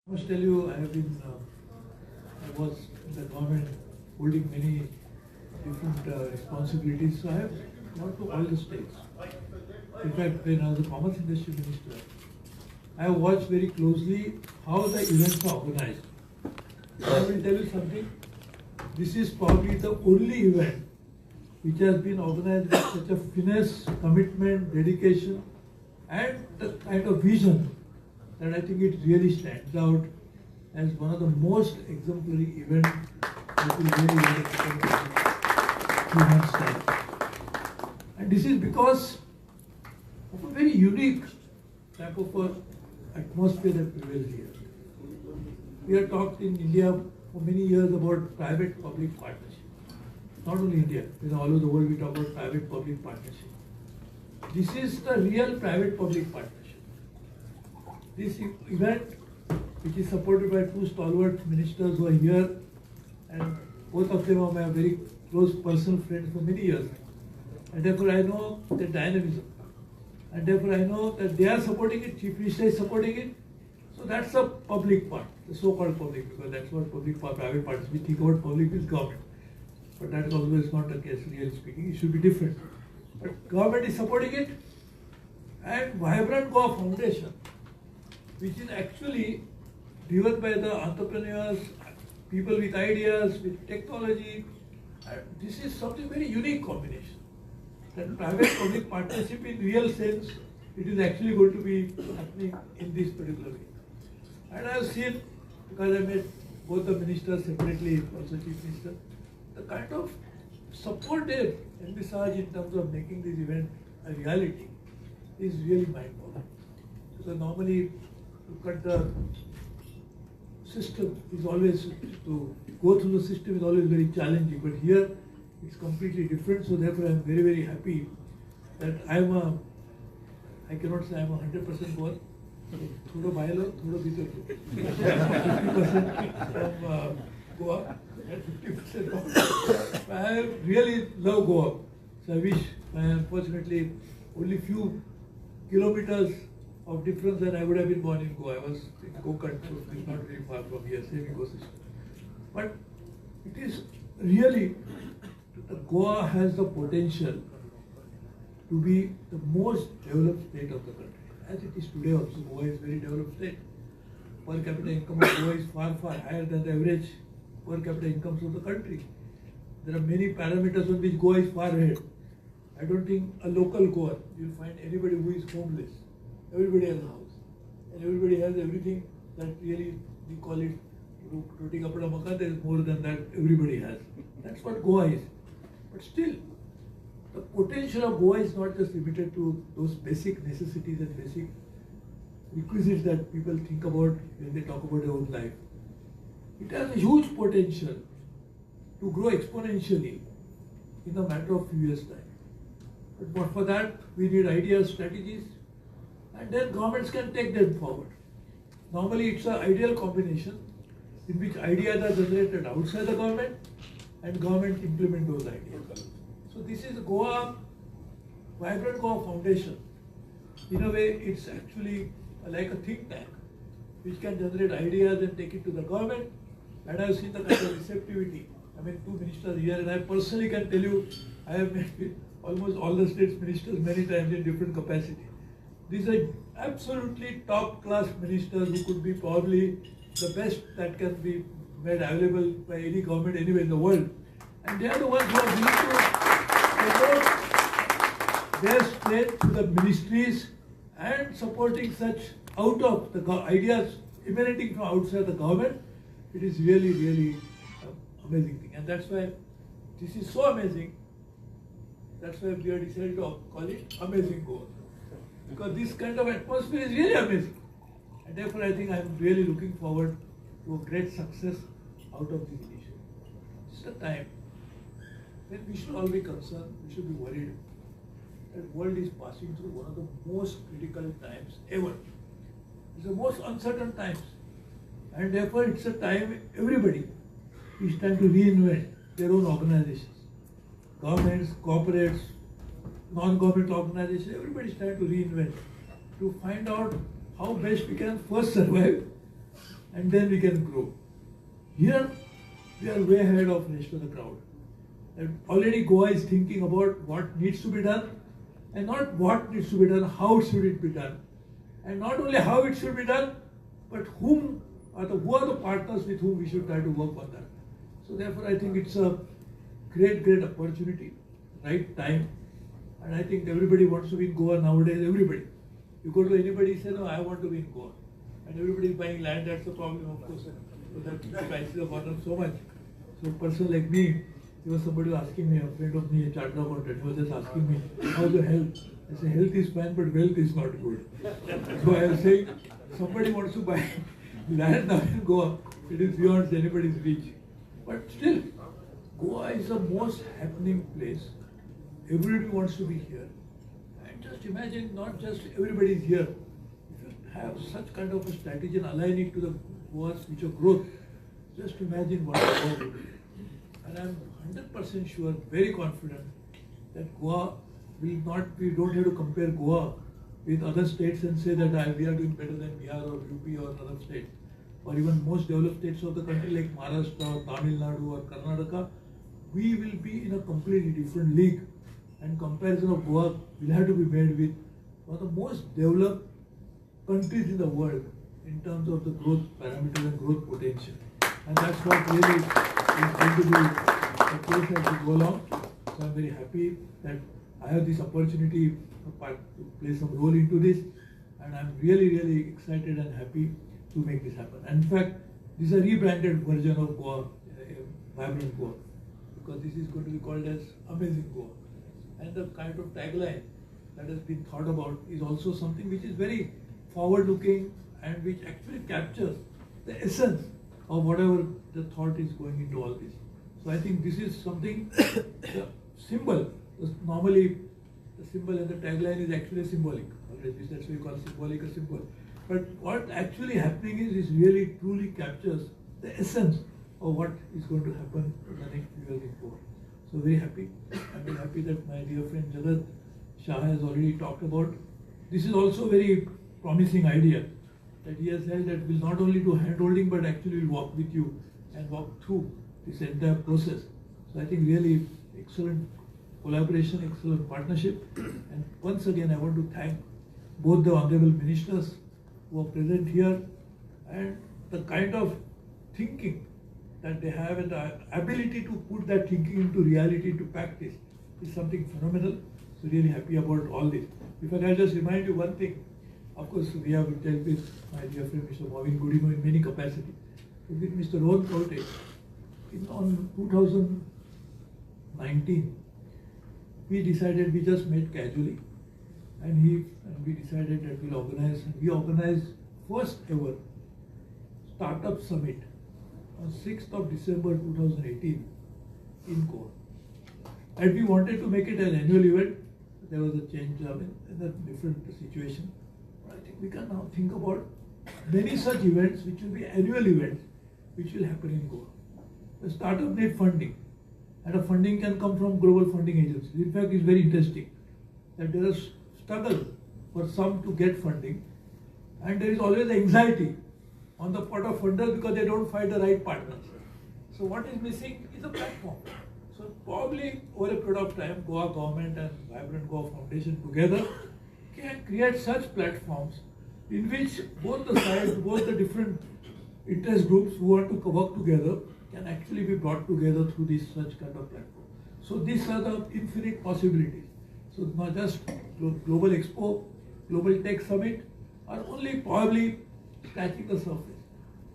I must tell you, I was in the government holding many different responsibilities, so I have gone to all the states. In fact, when I was the Commerce Industry Minister, I have watched very closely how the events are organized. I will tell you something, this is probably the only event which has been organized with such a finesse, commitment, dedication, and the kind of vision that I think it really stands out as one of the most exemplary events that will really human time. And this is because of a very unique type of atmosphere that prevails here. We have talked in India for many years about private-public partnership. Not only India, all over the world we talk about private-public partnership. This is the real private-public partnership. This event, which is supported by two stalwart ministers who are here, and both of them are my very close personal friends for many years. And therefore I know the dynamism. And therefore I know that they are supporting it, Chief Minister is supporting it. So that's the public part, the so-called public, because that's what public private parts. We think about public is government. But that is always not the case, really speaking. It should be different. But government is supporting it. And Vibrant Goa Foundation, which is actually driven by the entrepreneurs, people with ideas, with technology. And this is something very unique combination. That private-public partnership in real sense, it is actually going to be happening in this particular way. And I have seen, because I met both the ministers separately, also Chief Minister, the kind of support they envisage in terms of making this event a reality is really mind-boggling. Because normally, to cut the system is always, to go through the system is always very challenging, but here it's completely different. So therefore I am very, very happy that I cannot say I am 100% Goan. Thoda Bailo, thoda Bhitar. 50% from Goa and 50% from. I really love Goa. So I wish, unfortunately, only few kilometers of difference and I would have been born in Goa. I was in Goan, so it's not very far from here, same ecosystem. But it is really, Goa has the potential to be the most developed state of the country. As it is today also, Goa is a very developed state. Per capita income of Goa is far, far higher than the average per capita incomes of the country. There are many parameters on which Goa is far ahead. I don't think a local Goan, you'll find anybody who is homeless. Everybody has a house. And everybody has everything that really, we call it, roti kapda makan, there is more than that everybody has. That's what Goa is. But still, the potential of Goa is not just limited to those basic necessities and basic requisites that people think about when they talk about their own life. It has a huge potential to grow exponentially in a matter of few years' time. But for that, we need ideas, strategies, and then governments can take them forward. Normally, it's an ideal combination in which ideas are generated outside the government and government implement those ideas. So this is Goa, Vibrant Goa Foundation. In a way, it's actually like a think tank which can generate ideas and take it to the government. And I've seen the kind of receptivity. I mean, two ministers here, and I personally can tell you, I have met with almost all the states ministers many times in different capacity. These are absolutely top-class ministers who could be probably the best that can be made available by any government anywhere in the world. And they are the ones who are willing to support their state to the ministries and supporting such out of the ideas emanating from outside the government. It is really, really amazing thing. And that's why this is so amazing. That's why we have decided to call it Amazing Goa. Because this kind of atmosphere is really amazing. And therefore I think I am really looking forward to a great success out of this initiative. It's a time when we should all be concerned, we should be worried that the world is passing through one of the most critical times ever. It's the most uncertain times. And therefore it's a time everybody is trying to reinvent their own organizations. Governments, corporates, non-government organizations, everybody is trying to reinvent, to find out how best we can first survive and then we can grow. Here, we are way ahead of the rest of the crowd. And already Goa is thinking about what needs to be done, and not what needs to be done, how should it be done. And not only how it should be done, but who are the partners with whom we should try to work on that. So therefore, I think it's a great opportunity, right time. And I think everybody wants to be in Goa nowadays, everybody. You go to anybody, say, no, I want to be in Goa. And everybody is buying land, that's the problem, of course. So that the prices have gone up so much. So a person like me, there was somebody asking me, a friend of me, a chartered accountant, he was just asking me, how's your health? I said, health is fine, but wealth is not good. So I was saying, somebody wants to buy land now in Goa, it is beyond anybody's reach. But still, Goa is the most happening place. Everybody wants to be here. And just imagine, not just everybody is here. If you have such kind of a strategy and align it to the Goa's future growth, just imagine what Goa will do. And I'm 100% sure, very confident, that Goa will not, we don't have to compare Goa with other states and say that we are doing better than Bihar or UP or another state. Or even most developed states of the country like Maharashtra or Tamil Nadu or Karnataka, we will be in a completely different league. And comparison of Goa will have to be made with one of the most developed countries in the world in terms of the growth parameters and growth potential. And that's what really is going to be the case as we go along. So I'm very happy that I have this opportunity to play some role into this. And I'm really excited and happy to make this happen. And in fact, this is a rebranded version of Goa, Vibrant Goa, because this is going to be called as Amazing Goa. And the kind of tagline that has been thought about is also something which is very forward-looking and which actually captures the essence of whatever the thought is going into all this. So I think this is something, the symbol, normally the symbol and the tagline is actually symbolic. That's why we call symbolic a symbol. But what actually happening is really truly captures the essence of what is going to happen in the next few years in Goa. So very happy. I'm very happy that my dear friend Jagat Shah has already talked about. This is also a very promising idea that he has said that will not only do hand holding but actually will walk with you and walk through this entire process. So I think really excellent collaboration, excellent partnership. And once again I want to thank both the honorable ministers who are present here and the kind of thinking that they have and the ability to put that thinking into reality, into practice is something phenomenal. So really happy about all this. If I can just remind you one thing, of course we have dealt with my dear friend Mr. Marvin Gudimo in many capacities. So with Mr. Rohan Kaute, on 2019, we decided, we just met casually, and we decided that we organized first ever startup summit on 6th of December 2018 in Goa. And we wanted to make it an annual event. There was a change in a different situation. But I think we can now think about many such events which will be annual events which will happen in Goa. The startup need funding, and a funding can come from global funding agencies. In fact, it's very interesting that there is struggle for some to get funding, and there is always anxiety on the part of funders because they don't find the right partners. So what is missing is a platform. So probably over a period of time, Goa government and Vibrant Goa Foundation together can create such platforms in which both the sides, both the different interest groups who want to work together can actually be brought together through this such kind of platform. So these are the infinite possibilities. So not just Global Expo, Global Tech Summit are only probably scratching the surface.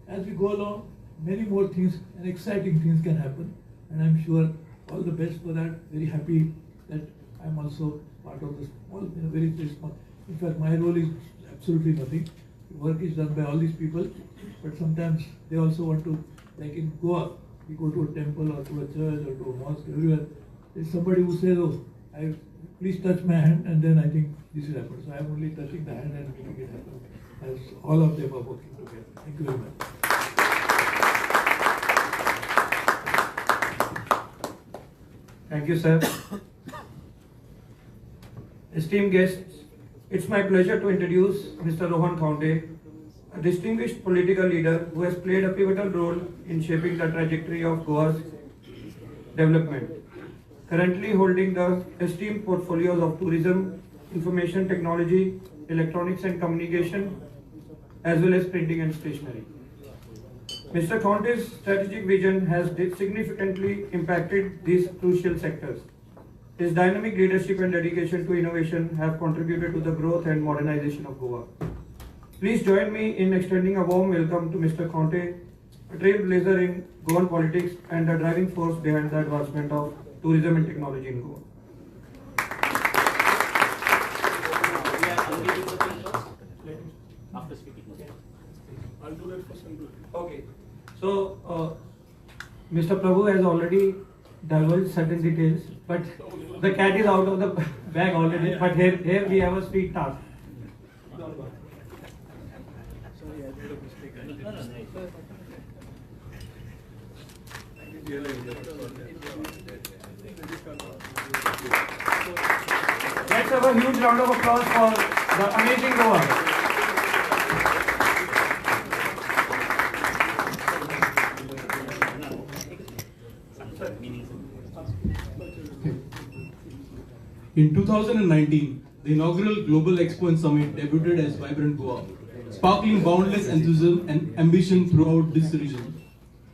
As we go along, many more things and exciting things can happen, and I'm sure all the best for that. Very happy that I'm also part of this small, very small. In fact, my role is absolutely nothing. The work is done by all these people, but sometimes they also want to, like in Goa, we go to a temple or to a church or to a mosque, everywhere. There's somebody who says, oh, please touch my hand, and then I think this will happen. So I'm only touching the hand and making it happen, as all of them are working together. Thank you very much. Thank you, sir. Esteemed guests, it's my pleasure to introduce Mr. Rohan Kaute, a distinguished political leader who has played a pivotal role in shaping the trajectory of Goa's development. Currently holding the esteemed portfolios of tourism, information technology, electronics and communication, as well as printing and stationery. Mr. Conte's strategic vision has significantly impacted these crucial sectors. His dynamic leadership and dedication to innovation have contributed to the growth and modernization of Goa. Please join me in extending a warm welcome to Mr. Conte, a trailblazer in Goan politics and the driving force behind the advancement of tourism and technology in Goa. After speaking. I'll do that first and do it. Okay. So, Mr. Prabhu has already divulged certain details, but the cat is out of the bag already. But here we have a sweet task. Sorry, I made a mistake. Let's have a huge round of applause for the amazing Goa. In 2019, the inaugural Global Expo and Summit debuted as Vibrant Goa, sparkling boundless enthusiasm and ambition throughout this region.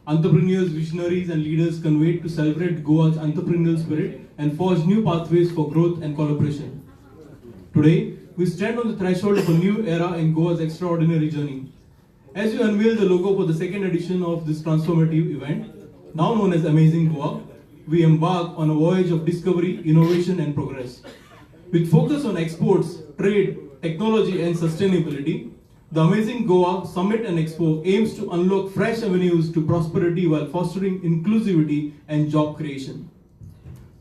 Entrepreneurs, visionaries and leaders convened to celebrate Goa's entrepreneurial spirit and forge new pathways for growth and collaboration. Today, we stand on the threshold of a new era in Goa's extraordinary journey. As we unveil the logo for the second edition of this transformative event, now known as Amazing Goa, we embark on a voyage of discovery, innovation and progress. With focus on exports, trade, technology and sustainability, the Amazing Goa Summit and Expo aims to unlock fresh avenues to prosperity while fostering inclusivity and job creation.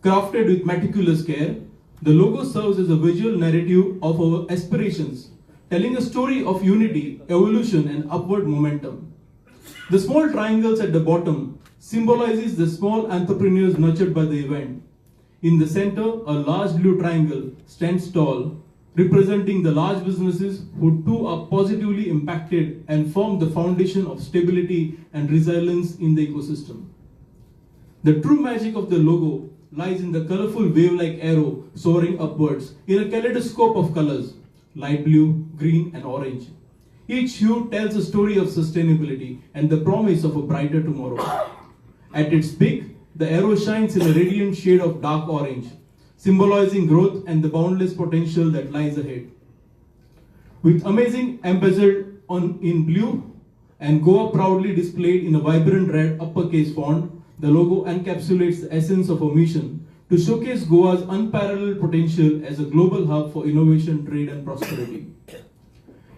Crafted with meticulous care, the logo serves as a visual narrative of our aspirations, telling a story of unity, evolution and upward momentum. The small triangles at the bottom symbolizes the small entrepreneurs nurtured by the event. In the center, a large blue triangle stands tall, representing the large businesses who too are positively impacted and form the foundation of stability and resilience in the ecosystem. The true magic of the logo lies in the colorful wave-like arrow soaring upwards in a kaleidoscope of colors, light blue, green and orange. Each hue tells a story of sustainability and the promise of a brighter tomorrow. At its peak, the arrow shines in a radiant shade of dark orange, symbolizing growth and the boundless potential that lies ahead. With amazing embezzled in blue and Goa proudly displayed in a vibrant red uppercase font, the logo encapsulates the essence of our mission to showcase Goa's unparalleled potential as a global hub for innovation, trade and prosperity.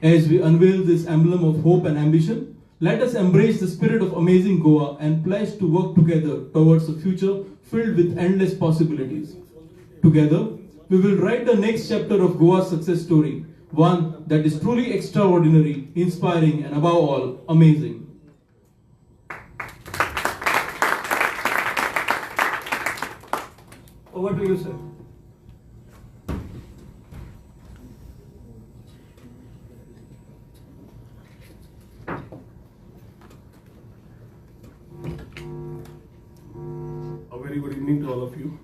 As we unveil this emblem of hope and ambition, let us embrace the spirit of Amazing Goa and pledge to work together towards a future filled with endless possibilities. Together, we will write the next chapter of Goa's success story, one that is truly extraordinary, inspiring and above all, amazing. Over to you, sir. A very good evening to all of you.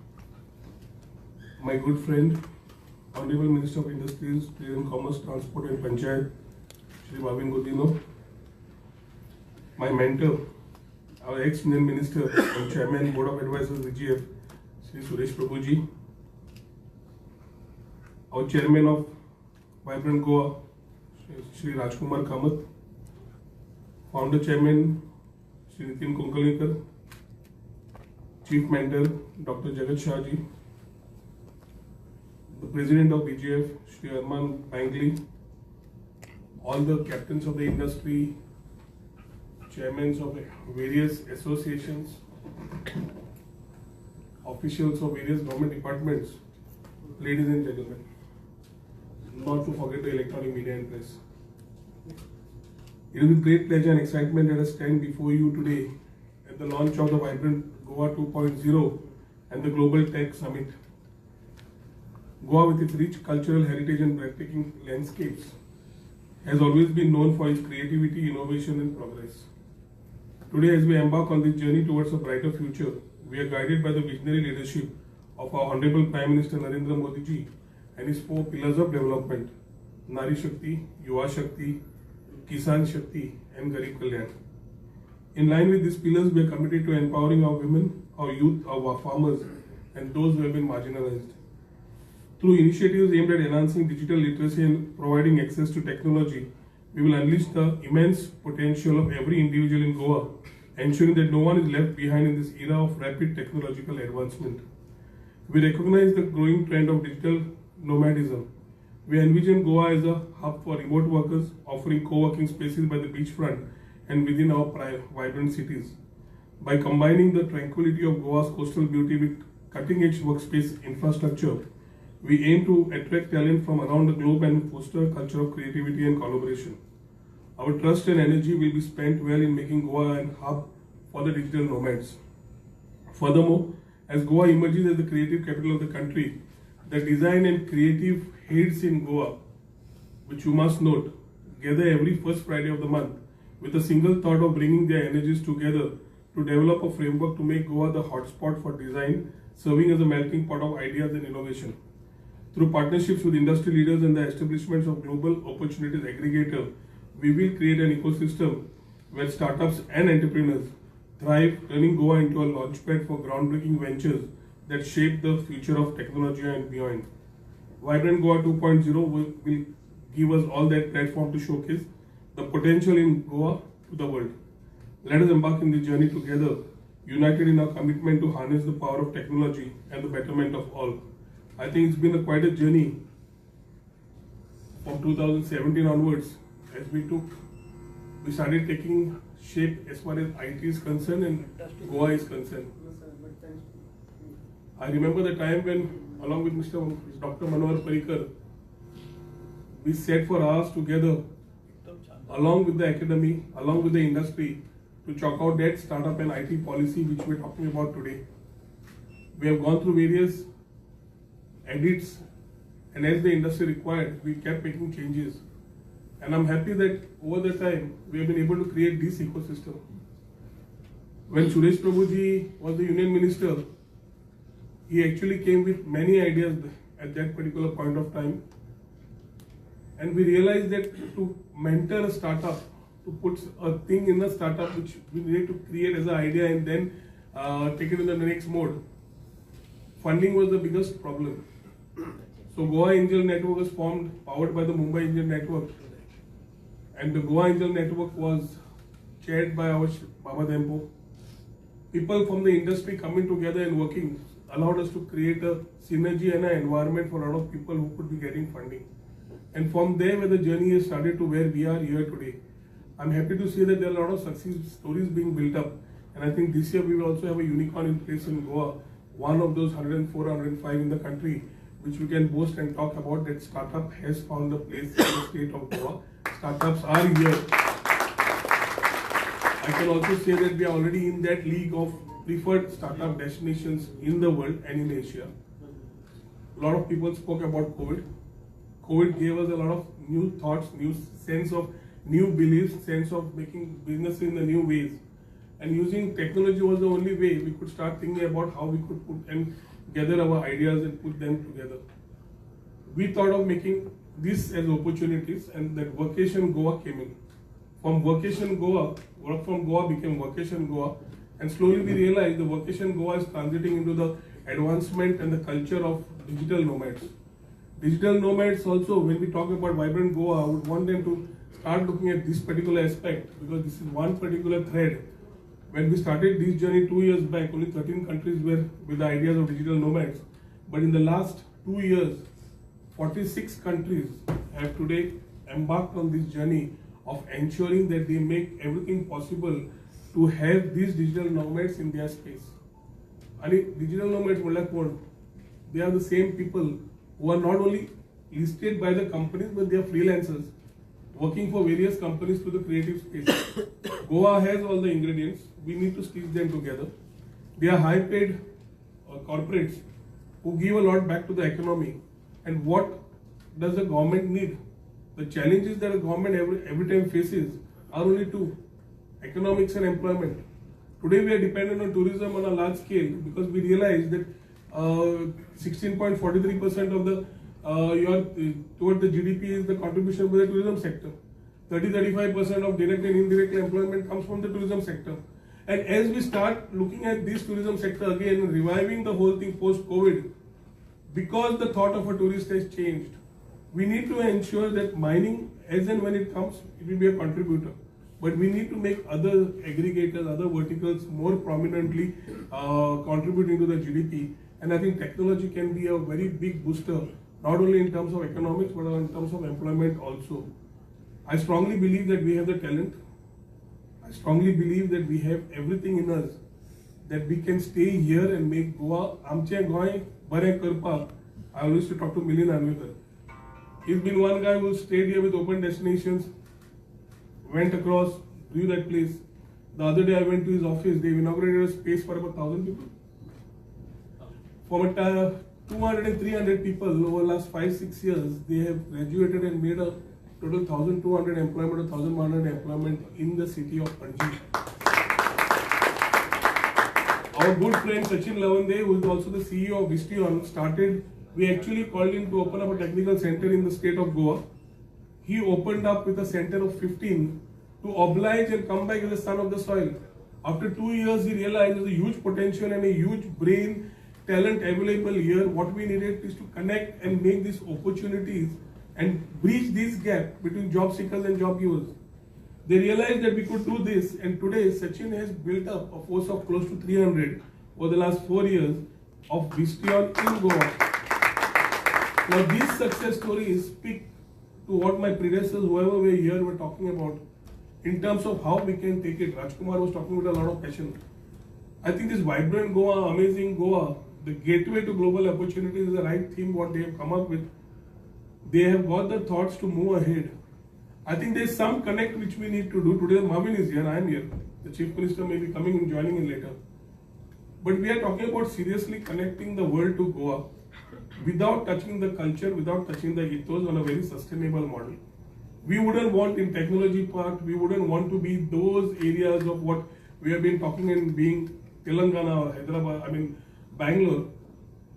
My good friend, Honorable Minister of Industries, Trade and Commerce, Transport and Panchayat, Shri Bhavin Godino. My mentor, our ex-Union Minister and Chairman, Board of Advisors, VGF, Shri Suresh Prabhuji. Our Chairman of Vibrant Goa, Shri Rajkumar Kamath. Founder Chairman, Shri Nitin Konkalekar. Chief Mentor, Dr. Jagat Shahji. The President of VGF, Shri Arman Bangley. All the captains of the industry, chairmen of various associations, officials of various government departments, ladies and gentlemen, not to forget the electronic media and press. It is with great pleasure and excitement that I stand before you today at the launch of the Vibrant Goa 2.0 and the Global Tech Summit. Goa, with its rich cultural heritage and breathtaking landscapes, has always been known for its creativity, innovation and progress. Today, as we embark on this journey towards a brighter future, we are guided by the visionary leadership of our Honorable Prime Minister Narendra Modi ji and his 4 pillars of development: Nari Shakti, Yuva Shakti, Kisan Shakti and Garib Kalyan. In line with these pillars, we are committed to empowering our women, our youth, our farmers and those who have been marginalized. Through initiatives aimed at enhancing digital literacy and providing access to technology, we will unleash the immense potential of every individual in Goa, ensuring that no one is left behind in this era of rapid technological advancement. We recognize the growing trend of digital nomadism. We envision Goa as a hub for remote workers, offering co-working spaces by the beachfront and within our vibrant cities. By combining the tranquility of Goa's coastal beauty with cutting-edge workspace infrastructure, we aim to attract talent from around the globe and foster a culture of creativity and collaboration. Our trust and energy will be spent well in making Goa a hub for the digital nomads. Furthermore, as Goa emerges as the creative capital of the country, the design and creative heads in Goa, which you must note, gather every first Friday of the month with a single thought of bringing their energies together to develop a framework to make Goa the hotspot for design, serving as a melting pot of ideas and innovation. Through partnerships with industry leaders and the establishments of global opportunities aggregator, we will create an ecosystem where startups and entrepreneurs thrive, turning Goa into a launchpad for groundbreaking ventures that shape the future of technology and beyond. Vibrant Goa 2.0 will give us all that platform to showcase the potential in Goa to the world. Let us embark in this journey together, united in our commitment to harness the power of technology and the betterment of all. I think it's been quite a journey from 2017 onwards as we started taking shape as far as IT is concerned and Goa is concerned. I remember the time when, along with Dr. Manohar Parrikar, we sat for hours together, along with the academy, along with the industry, to chalk out that startup and IT policy which we're talking about today. We have gone through various edits, and as the industry required, we kept making changes. And I'm happy that over the time, we have been able to create this ecosystem. When Suresh Prabhuji was the Union Minister, he actually came with many ideas at that particular point of time. And we realized that to mentor a startup, to put a thing in a startup which we needed to create as an idea and then take it in the next mode, funding was the biggest problem. So Goa Angel Network was formed, powered by the Mumbai Angel Network. And the Goa Angel Network was chaired by our Baba Dempo. People from the industry coming together and working allowed us to create a synergy and an environment for a lot of people who could be getting funding. And from there where the journey has started to where we are here today. I'm happy to say that there are a lot of success stories being built up. And I think this year we will also have a unicorn in place in Goa, one of those 104, 105 in the country, which we can boast and talk about that startup has found a place in the state of Goa. Startups are here. I can also say that we are already in that league of preferred startup destinations in the world and in Asia. A lot of people spoke about COVID. COVID gave us a lot of new thoughts, new sense of new beliefs, sense of making business in the new ways. And using technology was the only way we could start thinking about how we could put and gather our ideas and put them together. We thought of making this as opportunities, and that Workation Goa came in. From Workation Goa, Work from Goa became Workation Goa, and slowly we realized the Workation Goa is transiting into the advancement and the culture of digital nomads. Digital nomads also, when we talk about Vibrant Goa, I would want them to start looking at this particular aspect, because this is one particular thread. When we started this journey 2 years back, only 13 countries were with the ideas of digital nomads. But in the last 2 years, 46 countries have today embarked on this journey of ensuring that they make everything possible to have these digital nomads in their space. And digital nomads, they are the same people who are not only listed by the companies, but they are freelancers working for various companies through the creative space. Goa has all the ingredients. We need to stitch them together. They are high-paid corporates who give a lot back to the economy. And what does the government need? The challenges that the government every time faces are only two: economics and employment. Today we are dependent on tourism on a large scale because we realize that 16.43% of the toward the GDP is the contribution by the tourism sector. 30-35% of direct and indirect employment comes from the tourism sector. And as we start looking at this tourism sector again and reviving the whole thing post-COVID, because the thought of a tourist has changed, we need to ensure that mining, as and when it comes, it will be a contributor. But we need to make other aggregators, other verticals more prominently contributing to the GDP. And I think technology can be a very big booster, not only in terms of economics, but in terms of employment also. I strongly believe that we have the talent. I strongly believe that we have everything in us that we can stay here and make Goa amche goy bare karpa. I always used to talk to Milind Anwekar. He's been one guy who stayed here with open destinations, went across, viewed that place. The other day I went to his office. They've inaugurated a space for about 1,000 people. From 200 and 300 people over the last 5-6 years, they have graduated and made a total 1,200 employment or 1,100 employment in the city of Panji. Our good friend Sachin Lavande, who is also the CEO of Vistion, we actually called him to open up a technical center in the state of Goa. He opened up with a center of 15 to oblige and come back as the son of the soil. After 2 years, he realized there's a huge potential and a huge brain talent available here. What we needed is to connect and make these opportunities and bridge this gap between job seekers and job givers. They realized that we could do this, and today Sachin has built up a force of close to 300 over the last 4 years of Vistion in Goa. Now these success stories speak to what my predecessors, whoever were here, were talking about in terms of how we can take it. Rajkumar was talking with a lot of passion. I think this vibrant Goa, amazing Goa, the gateway to global opportunities is the right theme what they have come up with. They have got the thoughts to move ahead. I think there is some connect which we need to do. Today Marvin is here, I am here. The Chief Minister may be coming and joining in later. But we are talking about seriously connecting the world to Goa without touching the culture, without touching the ethos on a very sustainable model. We wouldn't want in technology part, we wouldn't want to be those areas of what we have been talking and being Telangana or Hyderabad, Bangalore.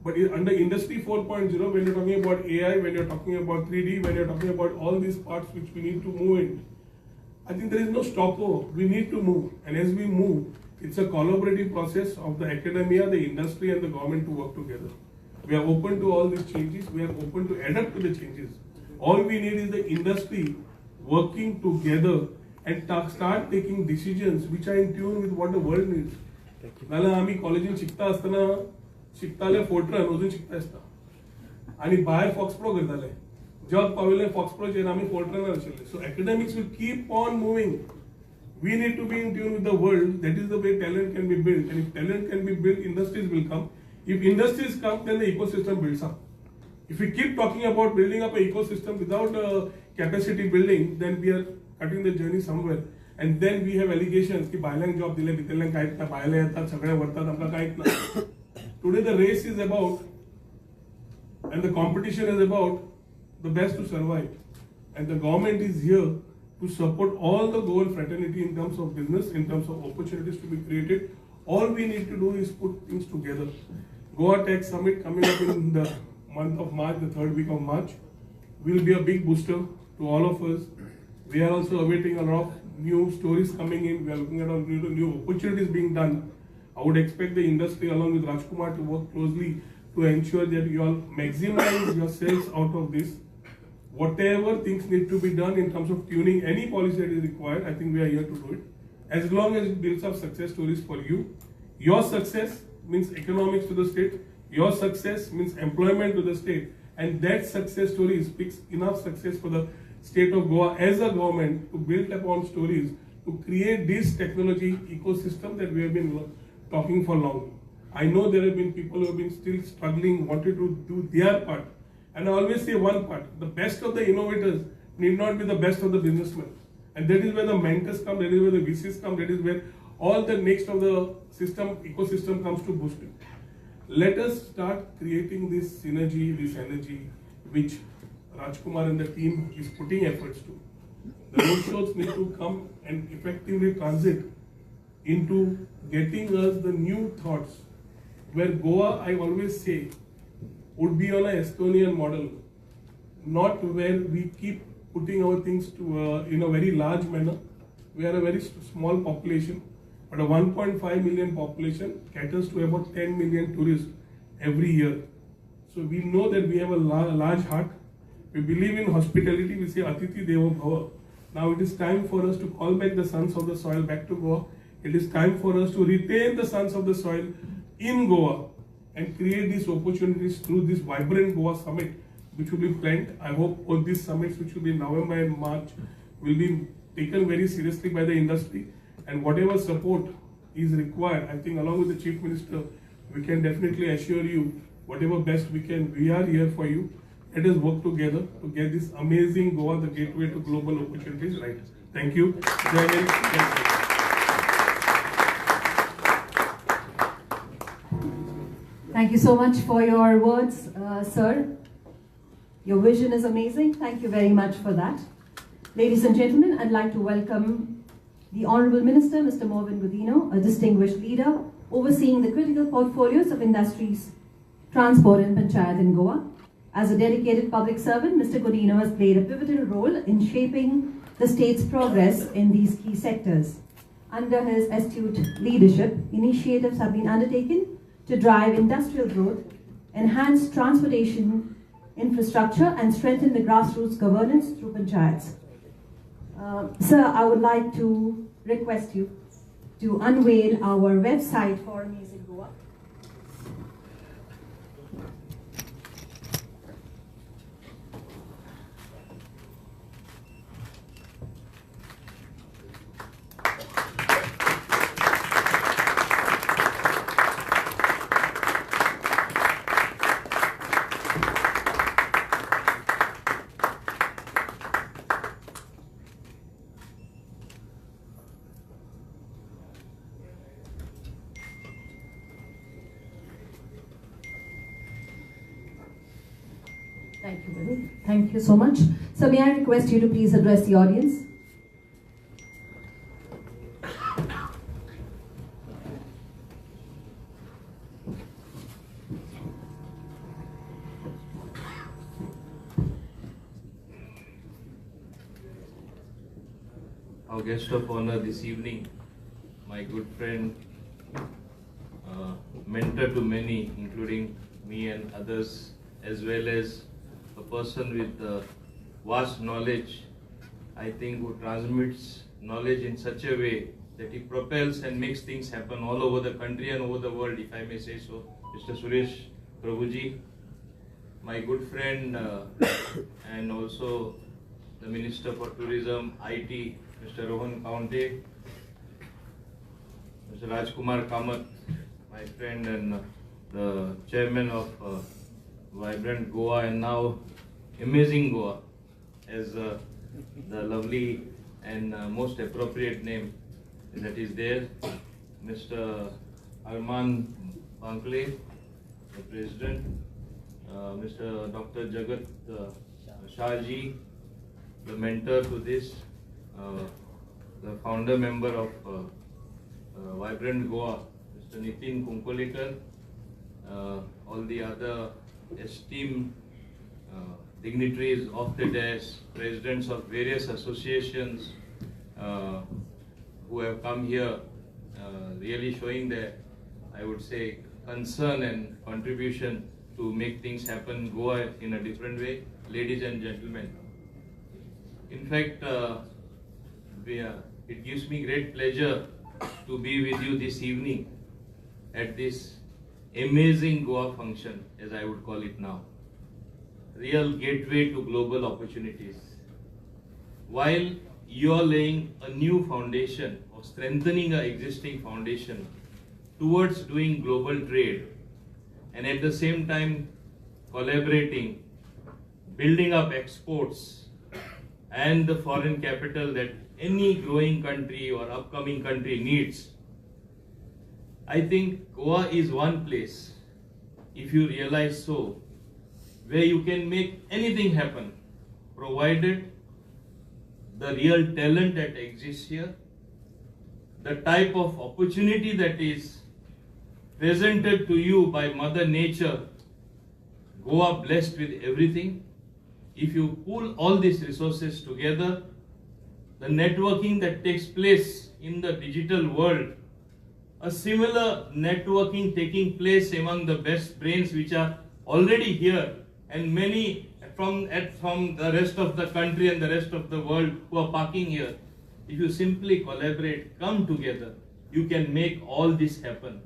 But under Industry 4.0, when you're talking about AI, when you're talking about 3D, when you're talking about all these parts which we need to move in, I think there is no stopover. We need to move. And as we move, it's a collaborative process of the academia, the industry and the government to work together. We are open to all these changes. We are open to adapt to the changes. All we need is the industry working together and start taking decisions which are in tune with what the world needs. नाला आम्ही कॉलेजीन शिकता असताना शिकताले Fortran अजून शिकता असता आणि बाहेर फॉक्सप्रो करताले जग पाविल्ले फॉक्सप्रोचेर आम्ही फोर्ट्रन आशिल्ले. So academics will keep on moving. We need to be in tune with the world. That is the way talent can be built. And if talent can be built, industries will come. If industries come, then the ecosystem builds up. If we keep talking about building up an ecosystem without capacity building, then we are cutting the journey somewhere. And then we have allegations कि बायलांक job दिले भितरल्यांक कांयच ना, बायले येतात सगळे व्हरतात आमकां कांयच ना. Today the race is about and the competition is about the best to survive. And the government is here to support all the Goan fraternity in terms of business, in terms of opportunities to be created. All we need to do is put things together. Goa Tech Summit coming up in the month of March, the 3rd week of March, will be a big booster to all of us. We are also awaiting a lot of new stories coming in. We are looking at new opportunities being done. I would expect the industry along with Rajkumar to work closely to ensure that you all maximize yourselves out of this. Whatever things need to be done in terms of tuning any policy that is required, I think we are here to do it. As long as it builds up success stories for you. Your success means economics to the state. Your success means employment to the state. And that success story speaks enough success for the state of Goa as a government to build upon stories to create this technology ecosystem that we have been talking for long. I know there have been people who have been still struggling, wanted to do their part. And I always say one part, the best of the innovators need not be the best of the businessmen. And that is where the mentors come, that is where the VCs come, that is where all the next of the ecosystem comes to boost it. Let us start creating this synergy, this energy, which Rajkumar and the team is putting efforts to. The road shows need to come and effectively transit into getting us the new thoughts, where Goa, I always say, would be on an Estonian model, not where we keep putting our things to in a very large manner. We are a very small population, but a 1.5 million population caters to about 10 million tourists every year. So we know that we have a large heart. We believe in hospitality. We say Atiti Devo Bhava. Now it is time for us to call back the sons of the soil back to Goa. It is time for us to retain the sons of the soil in Goa and create these opportunities through this vibrant Goa summit, which will be planned. I hope all these summits, which will be in November and March, will be taken very seriously by the industry. And whatever support is required, I think along with the Chief Minister, we can definitely assure you whatever best we can. We are here for you. Let us work together to get this amazing Goa, the gateway to global opportunities, right. Thank you. Jai Hind. Thank you. Thank you so much for your words, sir. Your vision is amazing. Thank you very much for that. Ladies and gentlemen, I'd like to welcome the Honorable Minister, Mr. Morvin Godino, a distinguished leader overseeing the critical portfolios of industries, transport and panchayat in Goa. As a dedicated public servant, Mr. Godino has played a pivotal role in shaping the state's progress in these key sectors. Under his astute leadership, initiatives have been undertaken to drive industrial growth, enhance transportation infrastructure, and strengthen the grassroots governance through panchayats. Sir, I would like to request you to unveil our website for Amazing Goa. Thank you, Vinny. Thank you so much. So may I request you to please address the audience? Our guest of honor this evening, my good friend, mentor to many, including me and others, as well as a person with vast knowledge, I think, who transmits knowledge in such a way that he propels and makes things happen all over the country and over the world, if I may say so. Mr. Suresh Prabhuji, my good friend and also the Minister for Tourism, IT, Mr. Rohan Kaunte, Mr. Rajkumar Kamath, my friend and the chairman of Vibrant Goa and now Amazing Goa, as the lovely and most appropriate name that is there. Mr. Arman Bankle, the president, Mr. Dr. Jagat Shahji, the mentor to this, the founder member of Vibrant Goa, Mr. Nitin Kunkolikar, all the other esteemed dignitaries of the dais, presidents of various associations who have come here, really showing their, I would say, concern and contribution to make things happen Goa in a different way. Ladies and gentlemen, in fact, it gives me great pleasure to be with you this evening at this amazing Goa function, as I would call it now. Real gateway to global opportunities. While you are laying a new foundation or strengthening an existing foundation towards doing global trade, and at the same time collaborating, building up exports and the foreign capital that any growing country or upcoming country needs, I think Goa is one place, if you realize so, where you can make anything happen provided the real talent that exists here, the type of opportunity that is presented to you by Mother Nature, Goa blessed with everything. If you pull all these resources together, the networking that takes place in the digital world, a similar networking taking place among the best brains which are already here, and many from the rest of the country and the rest of the world who are parking here. If you simply collaborate, come together, you can make all this happen.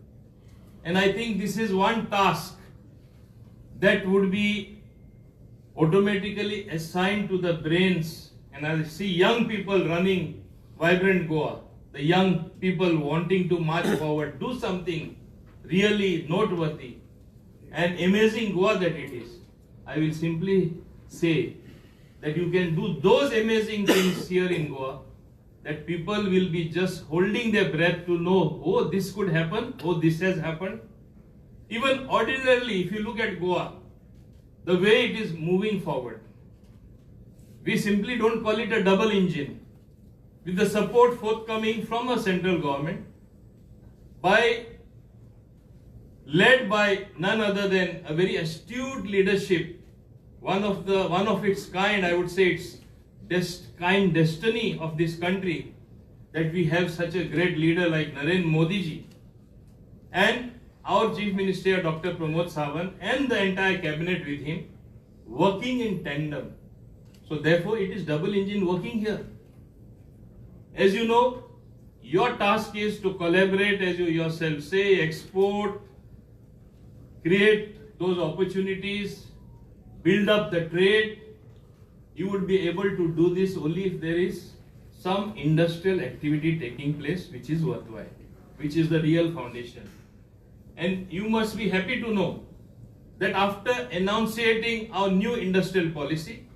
And I think this is one task that would be automatically assigned to the brains. And I see young people running Vibrant Goa, the young people wanting to march forward, do something really noteworthy and amazing Goa that it is. I will simply say that you can do those amazing things here in Goa, that people will be just holding their breath to know, oh, this could happen, oh, this has happened. Even ordinarily, if you look at Goa, the way it is moving forward, we simply don't call it a double engine. With the support forthcoming from a central government, led by none other than a very astute leadership, one of its kind, I would say it's destiny of this country, that we have such a great leader like Narendra Modi ji, and our Chief Minister Dr. Pramod Sawant and the entire cabinet with him, working in tandem. So therefore it is double engine working here. As you know, your task is to collaborate, as you yourself say, export, create those opportunities, build up the trade. You would be able to do this only if there is some industrial activity taking place which is worthwhile, which is the real foundation. And you must be happy to know that after enunciating our new industrial policy,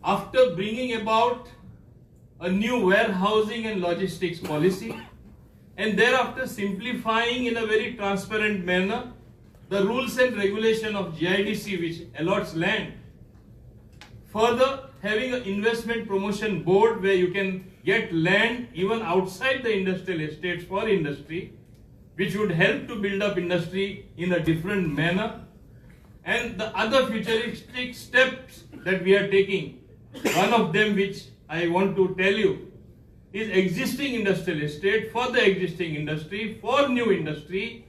after bringing about a new warehousing and logistics policy, and thereafter simplifying in a very transparent manner the rules and regulation of GIDC which allots land, further having an investment promotion board where you can get land even outside the industrial estates for industry, which would help to build up industry in a different manner, and the other futuristic steps that we are taking, one of them which I want to tell you is existing industrial estate for the existing industry, for new industry,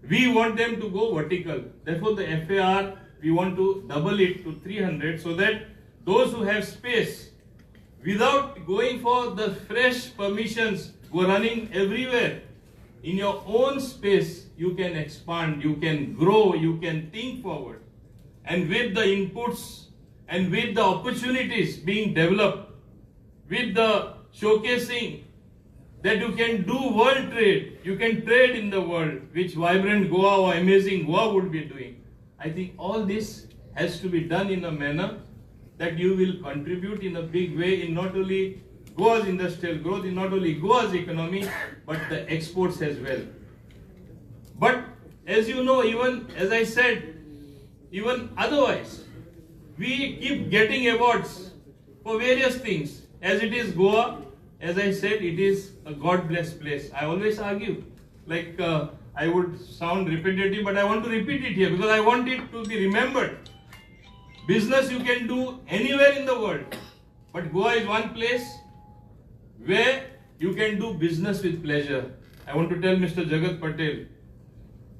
we want them to go vertical. Therefore the FAR, we want to double it to 300 so that those who have space, without going for the fresh permissions, go running everywhere, in your own space, you can expand, you can grow, you can think forward. And with the inputs and with the opportunities being developed, with the showcasing that you can do world trade, you can trade in the world, which Vibrant Goa or Amazing Goa would be doing. I think all this has to be done in a manner that you will contribute in a big way in not only Goa's industrial growth, in not only Goa's economy, but the exports as well. But as you know, even as I said, even otherwise, we keep getting awards for various things. As it is Goa, as I said, it is a God-blessed place. I always argue, like I would sound repetitive, but I want to repeat it here because I want it to be remembered. Business you can do anywhere in the world, but Goa is one place where you can do business with pleasure. I want to tell Mr. Jagat Patel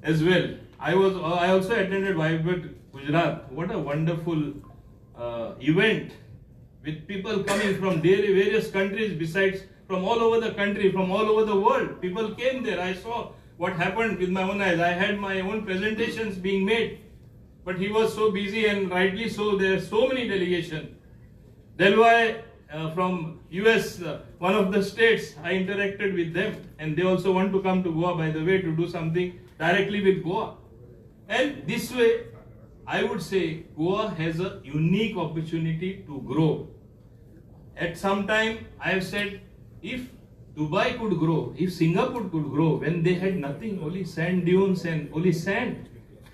as well. I also attended Vibrant Gujarat. What a wonderful event with people coming from various countries, besides from all over the country, from all over the world. People came there. I saw what happened with my own eyes. I had my own presentations being made, but he was so busy, and rightly so. There are so many delegations. Delhi from US, one of the states, I interacted with them, and they also want to come to Goa, by the way, to do something directly with Goa. And this way, I would say Goa has a unique opportunity to grow. At some time, I have said, if Dubai could grow, if Singapore could grow, when they had nothing, only sand dunes and only sand.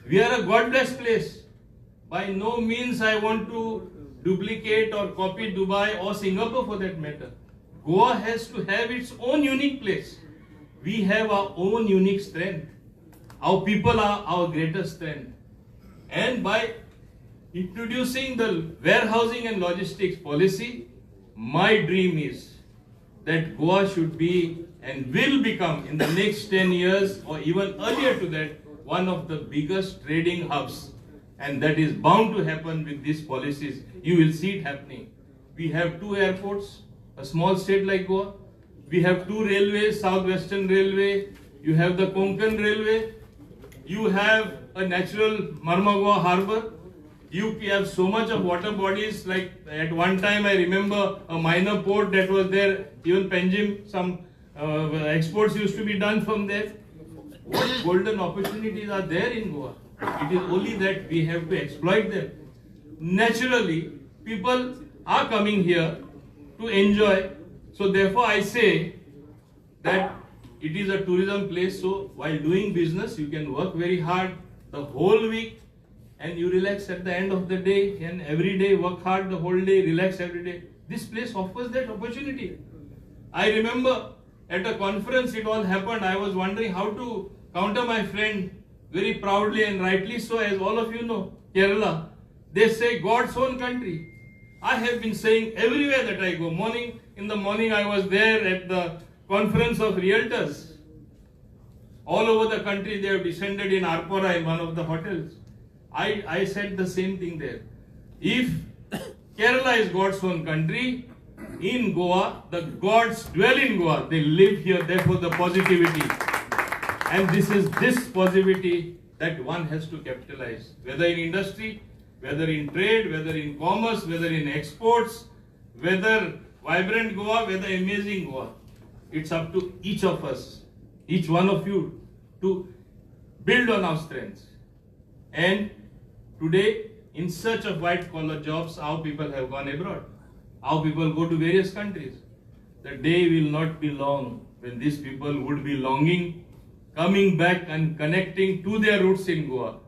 We are a God-blessed place. By no means I want to duplicate or copy Dubai or Singapore for that matter. Goa has to have its own unique place. We have our own unique strength. Our people are our greatest strength. And by introducing the warehousing and logistics policy, my dream is that Goa should be and will become in the next 10 years or even earlier to that one of the biggest trading hubs. And that is bound to happen with these policies. You will see it happening. We have 2 airports, a small state like Goa. We have 2 railways, Southwestern Railway. You have the Konkan Railway. You have a natural Marmagua harbor. You have so much of water bodies, like at one time I remember a minor port that was there, even Panjim, some exports used to be done from there. What golden opportunities are there in Goa? It is only that we have to exploit them. Naturally, people are coming here to enjoy. So therefore I say that it is a tourism place, so while doing business, you can work very hard the whole week and you relax at the end of the day, and every day work hard the whole day, relax every day. This place offers that opportunity. I remember at a conference it all happened. I was wondering how to counter my friend very proudly and rightly so, as all of you know, Kerala, they say God's own country. I have been saying everywhere that I go. In the morning I was there at the conference of realtors. All over the country they have descended in Arpora in one of the hotels. I said the same thing there. If Kerala is God's own country, in Goa, the gods dwell in Goa. They live here, therefore the positivity. And this is this positivity that one has to capitalize. Whether in industry, whether in trade, whether in commerce, whether in exports, whether vibrant Goa, whether amazing Goa. It's up to each of us, each one of you, to build on our strengths. And today, in search of white-collar jobs, our people have gone abroad. Our people go to various countries. The day will not be long when these people would be longing, coming back and connecting to their roots in Goa.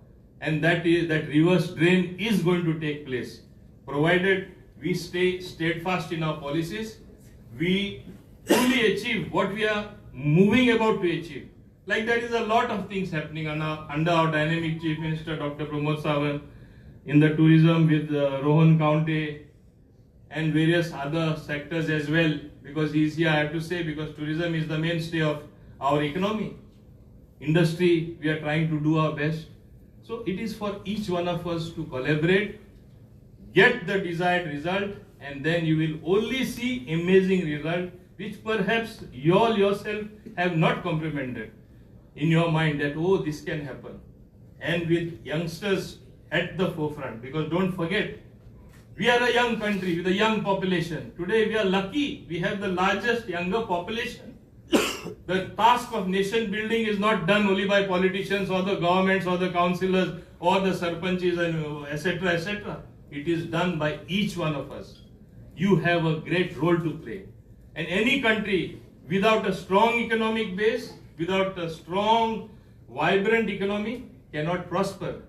And that reverse drain is going to take place. Provided we stay steadfast in our policies, we truly achieve what we are moving about to achieve. Like there is a lot of things happening under our dynamic Chief Minister, Dr. Pramod Sawant, in the tourism with Rohan County and various other sectors as well. Because he's here, I have to say, because tourism is the mainstay of our economy. Industry, we are trying to do our best. So it is for each one of us to collaborate, get the desired result, and then you will only see amazing result, which perhaps you all yourself have not comprehended in your mind that, oh, this can happen. And with youngsters at the forefront, because don't forget, we are a young country with a young population. Today we are lucky, we have the largest younger population. The task of nation building is not done only by politicians or the governments or the councillors or the sarpanches and etc. etc. It is done by each one of us. You have a great role to play. And any country without a strong economic base, without a strong, vibrant economy, cannot prosper.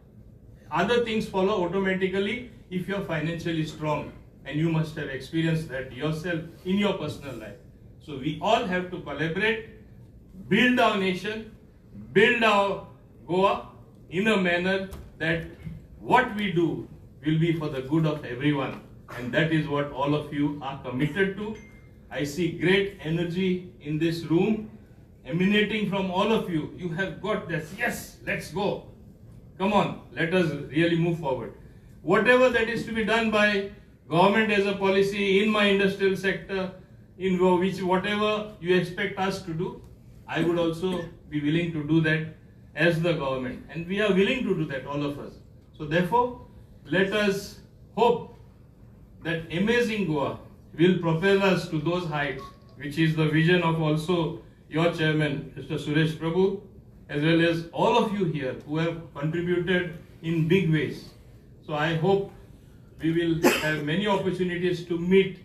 Other things follow automatically if you are financially strong. And you must have experienced that yourself in your personal life. So we all have to collaborate, build our nation, build our Goa in a manner that what we do will be for the good of everyone. And that is what all of you are committed to. I see great energy in this room emanating from all of you. You have got this, yes, let's go. Come on, let us really move forward. Whatever that is to be done by government as a policy in my industrial sector, in which whatever you expect us to do, I would also be willing to do that as the government. And we are willing to do that, all of us. So therefore, let us hope that amazing Goa will propel us to those heights, which is the vision of also your chairman, Mr. Suresh Prabhu, as well as all of you here who have contributed in big ways. So I hope we will have many opportunities to meet,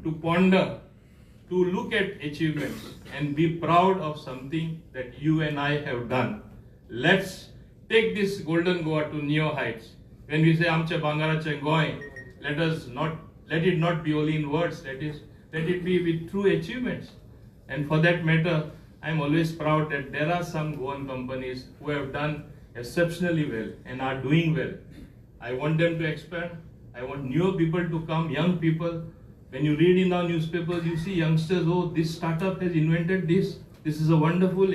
to ponder, to look at achievements and be proud of something that you and I have done. Let's take this golden Goa to new heights. When we say Amcha Bangaracha Goan, let it not be only in words, let it be with true achievements. And for that matter, I'm always proud that there are some Goan companies who have done exceptionally well and are doing well. I want them to expand. I want newer people to come, young people. When you read in our newspapers, you see youngsters, oh, this startup has invented this. This is a wonderful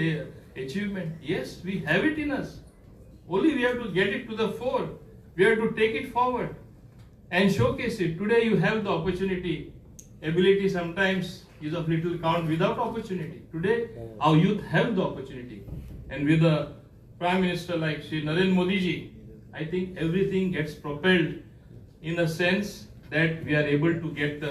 achievement. Yes, we have it in us. Only we have to get it to the fore. We have to take it forward and showcase it. Today you have the opportunity. Ability sometimes is of little count without opportunity. Today our youth have the opportunity. And with a Prime Minister like Shri Narendra Modi ji, I think everything gets propelled in a sense that we are able to get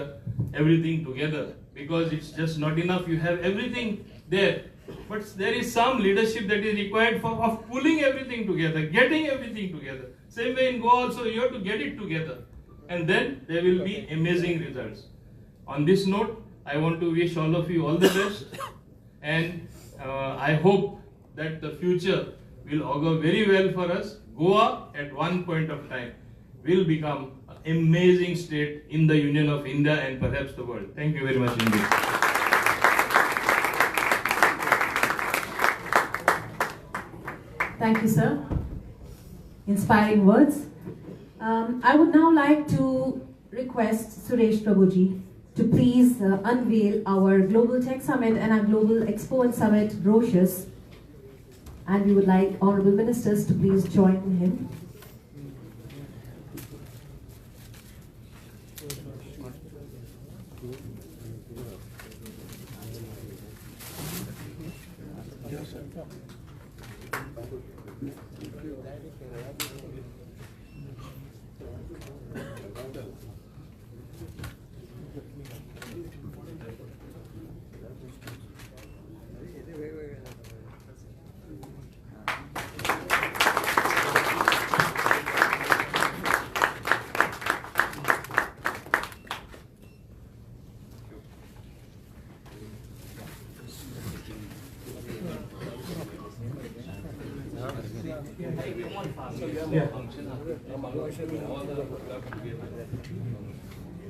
everything together. Because it's just not enough. You have everything there. But there is some leadership that is required of pulling everything together, getting everything together. Same way in Goa also, you have to get it together. And then there will be amazing results. On this note, I want to wish all of you all the best. And I hope that the future will augur very well for us. Goa, at one point of time, will become an amazing state in the Union of India and perhaps the world. Thank you very much indeed. Thank you, sir. Inspiring words. I would now like to request Suresh Prabhuji to please unveil our Global Tech Summit and our Global Expo and Summit brochures. And we would like Honorable Ministers to please join him.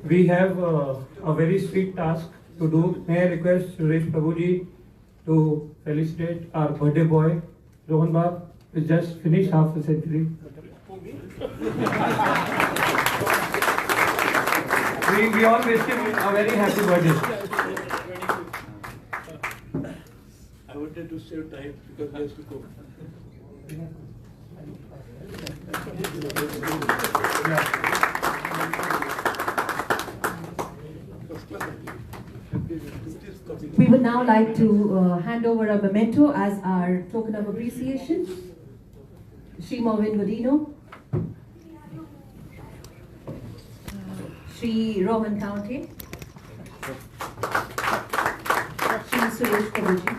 We have a very sweet task to do. May I request Suresh Prabhuji to felicitate our birthday boy, Rohan Bab, who just finished half a century. We all wish him a very happy birthday. I wanted to save time because he has to go. We would now like to hand over a memento as our token of appreciation. Shri Marvin Godino, Shri Rohan County, Shri Suresh Prabhuji,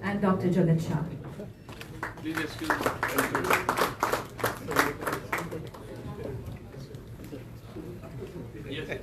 and Dr. Jagat Shah. Please excuse me. Yes.